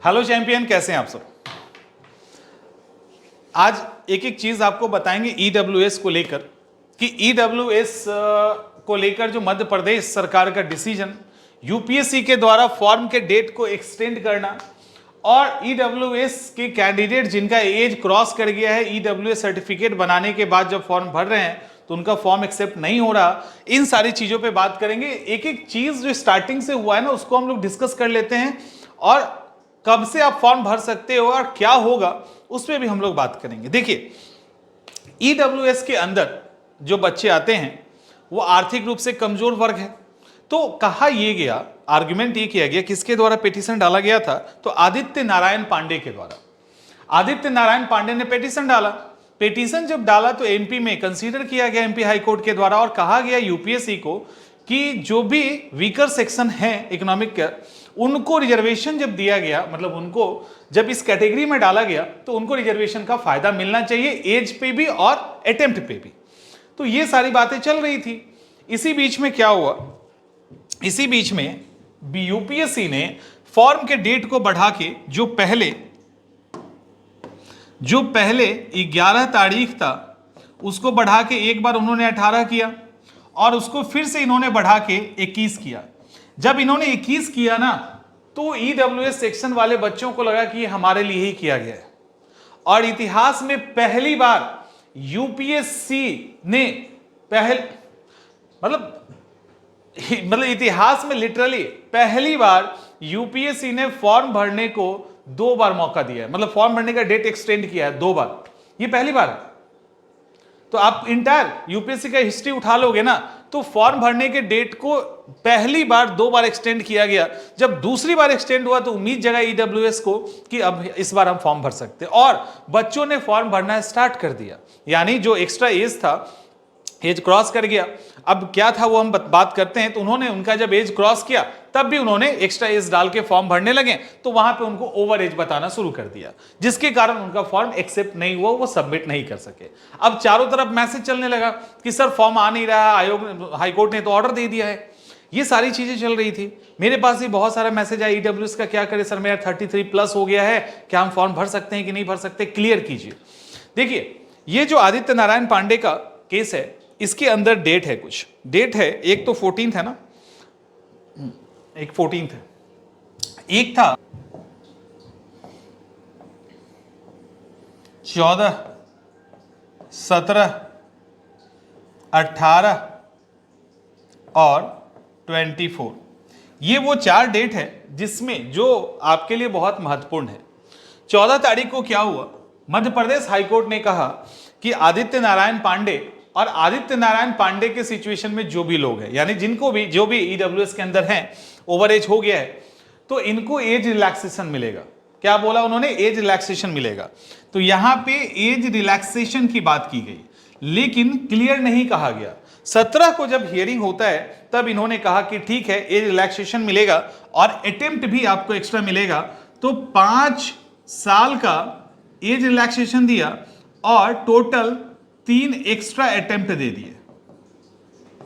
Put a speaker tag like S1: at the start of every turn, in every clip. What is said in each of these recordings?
S1: Hello champion, कैसे हैं आप सब। आज एक एक चीज आपको बताएंगे ईडब्ल्यूएस को लेकर कि ईडब्ल्यूएस को लेकर जो मध्य प्रदेश सरकार का डिसीजन, यूपीएससी के द्वारा फॉर्म के डेट को एक्सटेंड करना और ईडब्ल्यूएस के कैंडिडेट जिनका एज क्रॉस कर गया है, ईडब्ल्यूएस सर्टिफिकेट बनाने के बाद जब फॉर्म भर रहे हैं तो उनका फॉर्म एक्सेप्ट नहीं हो रहा। इन सारी चीजों पे बात करेंगे। एक एक चीज जो स्टार्टिंग से हुआ है ना, उसको हम लोग डिस्कस कर लेते हैं और कब से आप फॉर्म भर सकते हो और क्या होगा उस पर भी हम लोग बात करेंगे। देखिए, ईडब्ल्यूएस के अंदर जो बच्चे आते हैं वो आर्थिक रूप से कमजोर वर्ग है। तो कहा यह गया, आर्गुमेंट ये किया गया, किसके द्वारा पिटीशन डाला गया था, तो आदित्य नारायण पांडे के द्वारा। आदित्य नारायण पांडे ने पिटीशन डाला। पिटीशन जब डाला तो एमपी में कंसीडर किया गया, एमपी हाई कोर्ट के द्वारा, और कहा गया यूपीएससी को कि जो भी वीकर सेक्शन है इकोनॉमिक का, उनको रिजर्वेशन जब दिया गया, मतलब उनको जब इस कैटेगरी में डाला गया तो उनको रिजर्वेशन का फायदा मिलना चाहिए, एज पे भी और अटेम्प्ट पे भी। तो ये सारी बातें चल रही थी। इसी बीच में क्या हुआ, इसी बीच में यूपीएससी ने फॉर्म के डेट को बढ़ा के जो पहले 11 तारीख था उसको बढ़ा के एक बार उन्होंने 18 किया और उसको फिर से इन्होंने बढ़ा के 21 किया। जब इन्होंने 21 किया ना, तो ईडब्ल्यूएस सेक्शन वाले बच्चों को लगा कि ये हमारे लिए ही किया गया है। और इतिहास में पहली बार यूपीएससी ने मतलब इतिहास में लिटरली पहली बार यूपीएससी ने फॉर्म भरने को 2 बार मौका दिया है। मतलब फॉर्म भरने का डेट एक्सटेंड किया है 2 बार, ये पहली बार है। तो आप इंटायर यूपीएससी का हिस्ट्री उठा लोगे ना, तो फॉर्म भरने के डेट को पहली बार 2 बार एक्सटेंड किया गया। जब दूसरी बार एक्सटेंड हुआ तो उम्मीद जगा ईडब्ल्यूएस को कि अब इस बार हम फॉर्म भर सकते हैं, और बच्चों ने फॉर्म भरना स्टार्ट कर दिया। यानी जो एक्स्ट्रा एज था, एज क्रॉस कर गया। अब क्या था वो हम बात करते हैं। तो उन्होंने उनका जब एज क्रॉस किया तब भी उन्होंने एक्स्ट्रा एज डाल के फॉर्म भरने लगे, तो वहां पे उनको ओवर एज बताना शुरू कर दिया, जिसके कारण उनका फॉर्म एक्सेप्ट नहीं हुआ, वो सबमिट नहीं कर सके। अब चारों तरफ मैसेज चलने लगा कि सर फॉर्म आ नहीं रहा, आयोग हाईकोर्ट ने तो ऑर्डर दे दिया है। ये सारी चीजें चल रही थी। मेरे पास भी बहुत सारा मैसेज आया, ईडब्ल्यूएस का क्या करे सर, मेरा 33+ हो गया है, क्या हम फॉर्म भर सकते हैं कि नहीं भर सकते, क्लियर कीजिए। देखिए, ये जो आदित्य नारायण पांडे का केस है, इसके अंदर डेट है, कुछ डेट है। एक तो 14 है ना, एक 14 है, एक था 14, 17, 18 और 24। ये वो 4 डेट है जिसमें जो आपके लिए बहुत महत्वपूर्ण है। 14 तारीख को क्या हुआ, मध्य प्रदेश हाईकोर्ट ने कहा कि आदित्य नारायण पांडे और आदित्य नारायण पांडे के सिचुएशन में जो भी लोग हैं, यानी जिनको भी जो भी ईडब्ल्यूएस के अंदर हैं, ओवर एज हो गया है, तो इनको एज रिलैक्सेशन मिलेगा। क्या बोला उन्होंने, एज रिलैक्सेशन मिलेगा। तो यहां पे एज रिलैक्सेशन की बात की गई, लेकिन क्लियर नहीं कहा गया। 17 को जब हियरिंग होता है तब इन्होंने कहा कि ठीक है, एज रिलैक्सेशन मिलेगा और अटेम्प्ट भी आपको एक्स्ट्रा मिलेगा। तो 5 साल का एज रिलैक्सेशन दिया और टोटल 3 एक्स्ट्रा अटेम्प्ट दे दिए,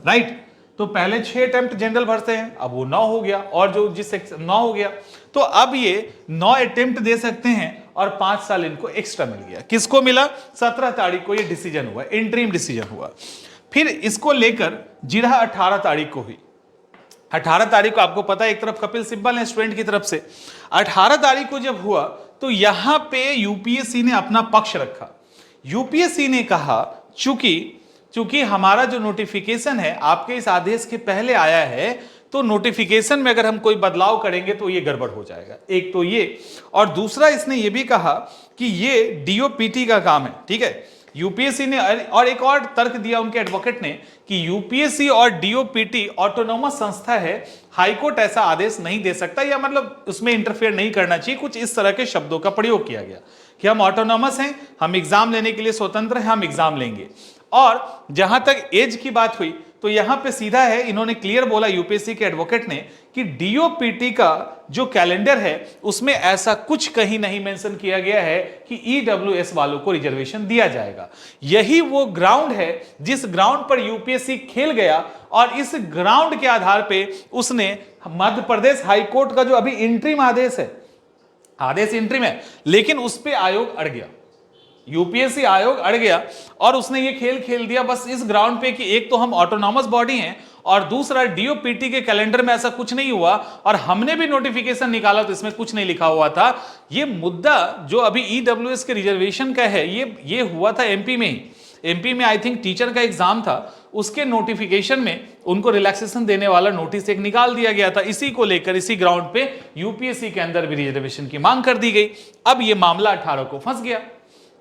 S1: राइट। तो पहले 6 अटेम्प्ट जनरल भरते हैं, अब वो 9 हो गया, और जो जिस 9 हो गया, तो अब ये 9 अटेम्प्ट दे सकते हैं और 5 साल इनको एक्स्ट्रा मिल गया। किसको मिला, 17 तारीख को ये डिसीजन हुआ, इंटरिम डिसीजन हुआ। फिर इसको लेकर जिरह 18 तारीख को हुई। 18 तारीख को आपको पता है, एक तरफ कपिल सिब्बल है स्टूडेंट की तरफ से। 18 तारीख को जब हुआ तो यहां पे यूपीएससी ने अपना पक्ष रखा। यूपीएससी ने कहा चूंकि हमारा जो नोटिफिकेशन है आपके इस आदेश के पहले आया है, तो नोटिफिकेशन में अगर हम कोई बदलाव करेंगे तो ये गड़बड़ हो जाएगा। एक तो ये, और दूसरा इसने ये भी कहा कि ये डीओपीटी का काम है, ठीक है। यूपीएससी ने और एक और तर्क दिया उनके एडवोकेट ने कि यूपीएससी और डीओपीटी ऑटोनोमस संस्था है, हाईकोर्ट ऐसा आदेश नहीं दे सकता, या मतलब उसमें इंटरफेयर नहीं करना चाहिए। कुछ इस तरह के शब्दों का प्रयोग किया गया कि हम ऑटोनोमस हैं, हम एग्जाम लेने के लिए स्वतंत्र हैं, हम एग्जाम लेंगे। और जहां तक एज की बात हुई तो यहां पे सीधा है, इन्होंने क्लियर बोला यूपीएससी के एडवोकेट ने कि डीओपीटी का जो कैलेंडर है उसमें ऐसा कुछ कहीं नहीं मेंशन किया गया है कि ईडब्ल्यूएस वालों को रिजर्वेशन दिया जाएगा। यही वो ग्राउंड है जिस ग्राउंड पर यूपीएससी खेल गया, और इस ग्राउंड के आधार पे उसने मध्य प्रदेश हाईकोर्ट का जो अभी इंटरिम आदेश है, आदेश एंट्री में, लेकिन उस पे आयोग अड़ गया, यूपीएससी आयोग अड़ गया और उसने ये खेल खेल दिया बस इस ग्राउंड पे कि एक तो हम ऑटोनॉमस बॉडी हैं और दूसरा डीओपीटी के कैलेंडर में ऐसा कुछ नहीं हुआ और हमने भी नोटिफिकेशन निकाला तो इसमें कुछ नहीं लिखा हुआ था। ये मुद्दा जो अभी ईडब्ल्यूएस के रिजर्वेशन का है ये हुआ था एमपी में ही। एमपी में आई थिंक टीचर का एग्जाम था, उसके नोटिफिकेशन में उनको रिलैक्सेशन देने वाला नोटिस एक निकाल दिया गया था। इसी को लेकर इसी ग्राउंड पे यूपीएससी के अंदर भी रिजर्वेशन की मांग कर दी गई। अब ये मामला 18 को फंस गया।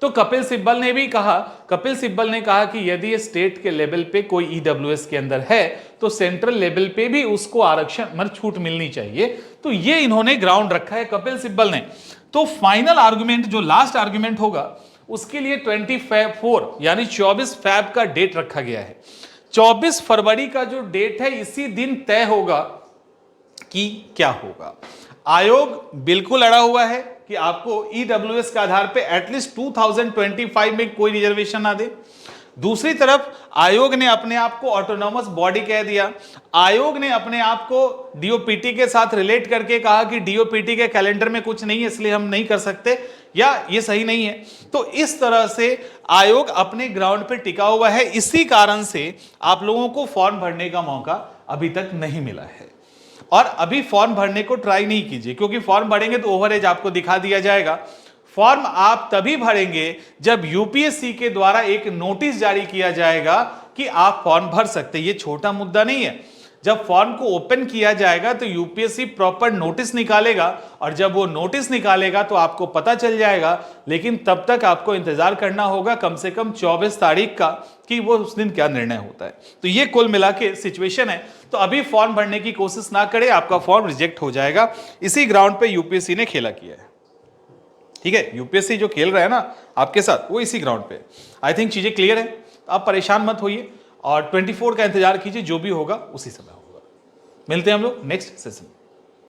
S1: तो कपिल सिब्बल ने कहा कि यदि ये स्टेट के लेवल पे कोई ईडब्ल्यूएस के अंदर है तो सेंट्रल लेवल पे भी उसको आरक्षण मतलब छूट मिलनी चाहिए। तो ये इन्होंने ग्राउंड रखा है कपिल सिब्बल ने। तो फाइनल आर्गुमेंट जो लास्ट आर्गुमेंट होगा उसके लिए 24 यानी 24 फैब का डेट रखा गया है। 24 फरवरी का जो डेट है इसी दिन तय होगा कि क्या होगा। आयोग बिल्कुल अड़ा हुआ है कि आपको ईडब्ल्यूएस के आधार पे एटलीस्ट 2025 में कोई रिजर्वेशन ना दे। दूसरी तरफ आयोग ने अपने आप को ऑटोनॉमस बॉडी कह दिया। आयोग ने अपने आप को डीओपीटी के साथ रिलेट करके कहा कि डीओपीटी के कैलेंडर में कुछ नहीं है इसलिए हम नहीं कर सकते या ये सही नहीं है। तो इस तरह से आयोग अपने ग्राउंड पे टिका हुआ है। इसी कारण से आप लोगों को फॉर्म भरने का मौका अभी तक नहीं मिला है और अभी फॉर्म भरने को ट्राई नहीं कीजिए क्योंकि फॉर्म भरेंगे तो ओवरेज आपको दिखा दिया जाएगा। फॉर्म आप तभी भरेंगे जब यूपीएससी के द्वारा एक नोटिस जारी किया जाएगा कि आप फॉर्म भर सकते हैं। ये छोटा मुद्दा नहीं है। जब फॉर्म को ओपन किया जाएगा तो यूपीएससी प्रॉपर नोटिस निकालेगा और जब वो नोटिस निकालेगा तो आपको पता चल जाएगा। लेकिन तब तक आपको इंतजार करना होगा कम से कम 24 तारीख का कि वो उस दिन क्या निर्णय होता है। तो ये कुल मिला के सिचुएशन है। तो अभी फॉर्म भरने की कोशिश ना करें, आपका फॉर्म रिजेक्ट हो जाएगा। इसी ग्राउंड पे यूपीएससी ने खेला किया है। ठीक है, यूपीएससी जो खेल रहा है ना आपके साथ वो इसी ग्राउंड पे। आई थिंक चीजें क्लियर है, तो आप परेशान मत होइए और 24 का इंतजार कीजिए, जो भी होगा उसी समय होगा। मिलते हैं हम लोग नेक्स्ट सेशन।